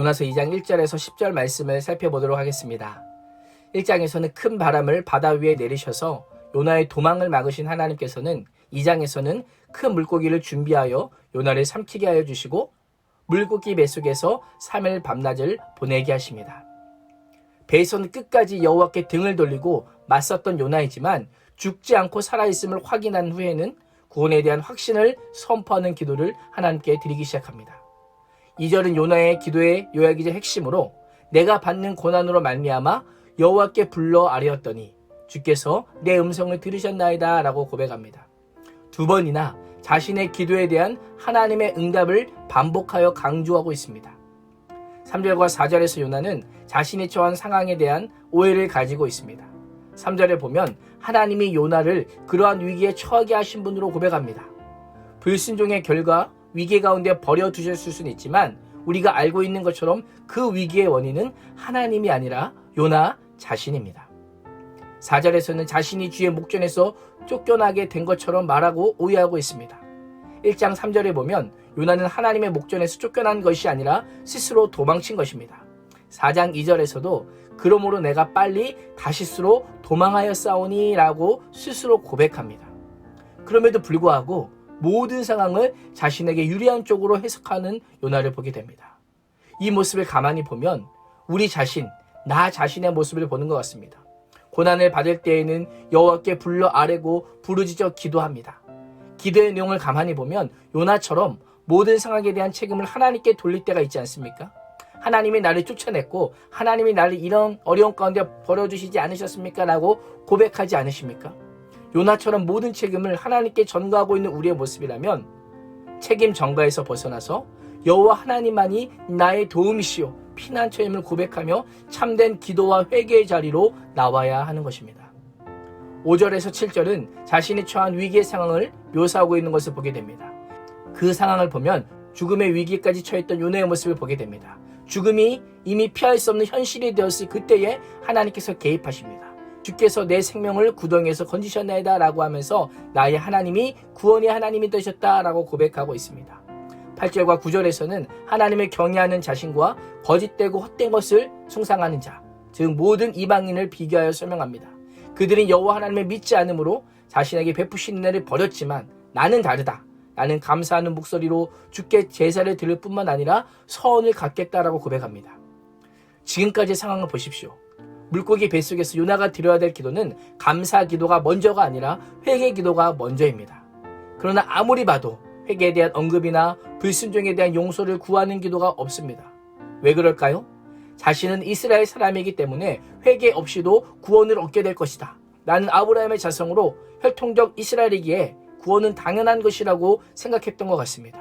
요나서 2장 1절에서 10절 말씀을 살펴보도록 하겠습니다. 1장에서는 큰 바람을 바다 위에 내리셔서 요나의 도망을 막으신 하나님께서는 2장에서는 큰 물고기를 준비하여 요나를 삼키게 하여 주시고 물고기 뱃속에서 3일 밤낮을 보내게 하십니다. 배에서는 끝까지 여호와께 등을 돌리고 맞섰던 요나이지만 죽지 않고 살아있음을 확인한 후에는 구원에 대한 확신을 선포하는 기도를 하나님께 드리기 시작합니다. 2절은 요나의 기도의 요약이자 핵심으로 내가 받는 고난으로 말미암아 여호와께 불러 아뢰었더니 주께서 내 음성을 들으셨나이다 라고 고백합니다. 두 번이나 자신의 기도에 대한 하나님의 응답을 반복하여 강조하고 있습니다. 3절과 4절에서 요나는 자신이 처한 상황에 대한 오해를 가지고 있습니다. 3절에 보면 하나님이 요나를 그러한 위기에 처하게 하신 분으로 고백합니다. 불순종의 결과 위기 가운데 버려두셨을 수는 있지만 우리가 알고 있는 것처럼 그 위기의 원인은 하나님이 아니라 요나 자신입니다. 4절에서는 자신이 주의 목전에서 쫓겨나게 된 것처럼 말하고 오해하고 있습니다. 1장 3절에 보면 요나는 하나님의 목전에서 쫓겨난 것이 아니라 스스로 도망친 것입니다. 4장 2절에서도 그러므로 내가 빨리 다시스로 도망하여 싸우니 라고 스스로 고백합니다. 그럼에도 불구하고 모든 상황을 자신에게 유리한 쪽으로 해석하는 요나를 보게 됩니다. 이 모습을 가만히 보면 우리 자신, 나 자신의 모습을 보는 것 같습니다. 고난을 받을 때에는 여호와께 불러 아뢰고 부르짖어 기도합니다. 기도의 내용을 가만히 보면 요나처럼 모든 상황에 대한 책임을 하나님께 돌릴 때가 있지 않습니까? 하나님이 나를 쫓아냈고 하나님이 나를 이런 어려운 가운데 버려주시지 않으셨습니까? 라고 고백하지 않으십니까? 요나처럼 모든 책임을 하나님께 전가하고 있는 우리의 모습이라면 책임 전가에서 벗어나서 여호와 하나님만이 나의 도움이시오 피난처임을 고백하며 참된 기도와 회개의 자리로 나와야 하는 것입니다. 5절에서 7절은 자신이 처한 위기의 상황을 묘사하고 있는 것을 보게 됩니다. 그 상황을 보면 죽음의 위기까지 처했던 요나의 모습을 보게 됩니다. 죽음이 이미 피할 수 없는 현실이 되었을 그때에 하나님께서 개입하십니다. 주께서 내 생명을 구덩이에서 건지셨나이다 라고 하면서 나의 하나님이 구원의 하나님이 되셨다 라고 고백하고 있습니다. 8절과 9절에서는 하나님을 경외하는 자신과 거짓되고 헛된 것을 숭상하는 자, 즉 모든 이방인을 비교하여 설명합니다. 그들은 여호와 하나님을 믿지 않으므로 자신에게 베푸신 은혜를 버렸지만 나는 다르다. 나는 감사하는 목소리로 주께 제사를 드릴 뿐만 아니라 서원을 갖겠다라고 고백합니다. 지금까지의 상황을 보십시오. 물고기 뱃속에서 요나가 드려야 될 기도는 감사 기도가 먼저가 아니라 회개 기도가 먼저입니다. 그러나 아무리 봐도 회개에 대한 언급이나 불순종에 대한 용서를 구하는 기도가 없습니다. 왜 그럴까요? 자신은 이스라엘 사람이기 때문에 회개 없이도 구원을 얻게 될 것이다. 나는 아브라함의 자성으로 혈통적 이스라엘이기에 구원은 당연한 것이라고 생각했던 것 같습니다.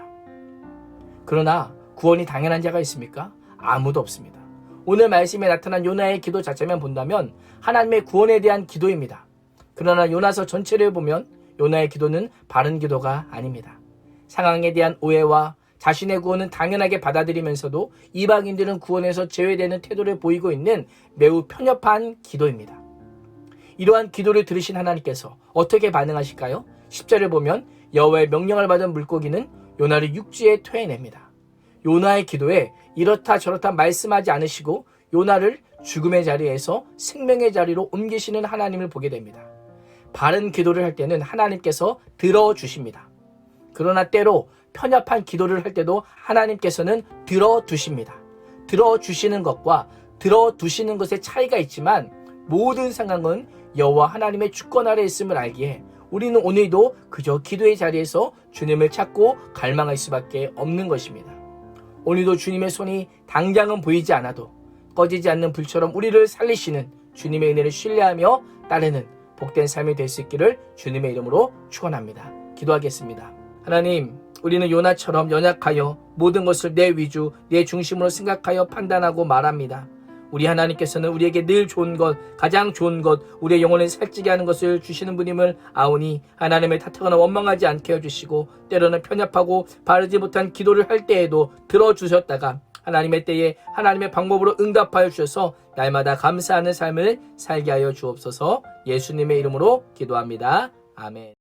그러나 구원이 당연한 자가 있습니까? 아무도 없습니다. 오늘 말씀에 나타난 요나의 기도 자체만 본다면 하나님의 구원에 대한 기도입니다. 그러나 요나서 전체를 보면 요나의 기도는 바른 기도가 아닙니다. 상황에 대한 오해와 자신의 구원은 당연하게 받아들이면서도 이방인들은 구원에서 제외되는 태도를 보이고 있는 매우 편협한 기도입니다. 이러한 기도를 들으신 하나님께서 어떻게 반응하실까요? 10절을 보면 여호와의 명령을 받은 물고기는 요나를 육지에 토해냅니다. 요나의 기도에 이렇다 저렇다 말씀하지 않으시고 요나를 죽음의 자리에서 생명의 자리로 옮기시는 하나님을 보게 됩니다. 바른 기도를 할 때는 하나님께서 들어주십니다. 그러나 때로 편협한 기도를 할 때도 하나님께서는 들어두십니다. 들어주시는 것과 들어두시는 것의 차이가 있지만 모든 상황은 여호와 하나님의 주권 아래 있음을 알기에 우리는 오늘도 그저 기도의 자리에서 주님을 찾고 갈망할 수밖에 없는 것입니다. 오늘도 주님의 손이 당장은 보이지 않아도 꺼지지 않는 불처럼 우리를 살리시는 주님의 은혜를 신뢰하며 따르는 복된 삶이 될 수 있기를 주님의 이름으로 축원합니다. 기도하겠습니다. 하나님, 우리는 요나처럼 연약하여 모든 것을 내 위주, 내 중심으로 생각하여 판단하고 말합니다. 우리 하나님께서는 우리에게 늘 좋은 것, 가장 좋은 것, 우리의 영혼을 살찌게 하는 것을 주시는 분임을 아오니 하나님을 탓하거나 원망하지 않게 해주시고 때로는 편협하고 바르지 못한 기도를 할 때에도 들어주셨다가 하나님의 때에 하나님의 방법으로 응답하여 주셔서 날마다 감사하는 삶을 살게 하여 주옵소서. 예수님의 이름으로 기도합니다. 아멘.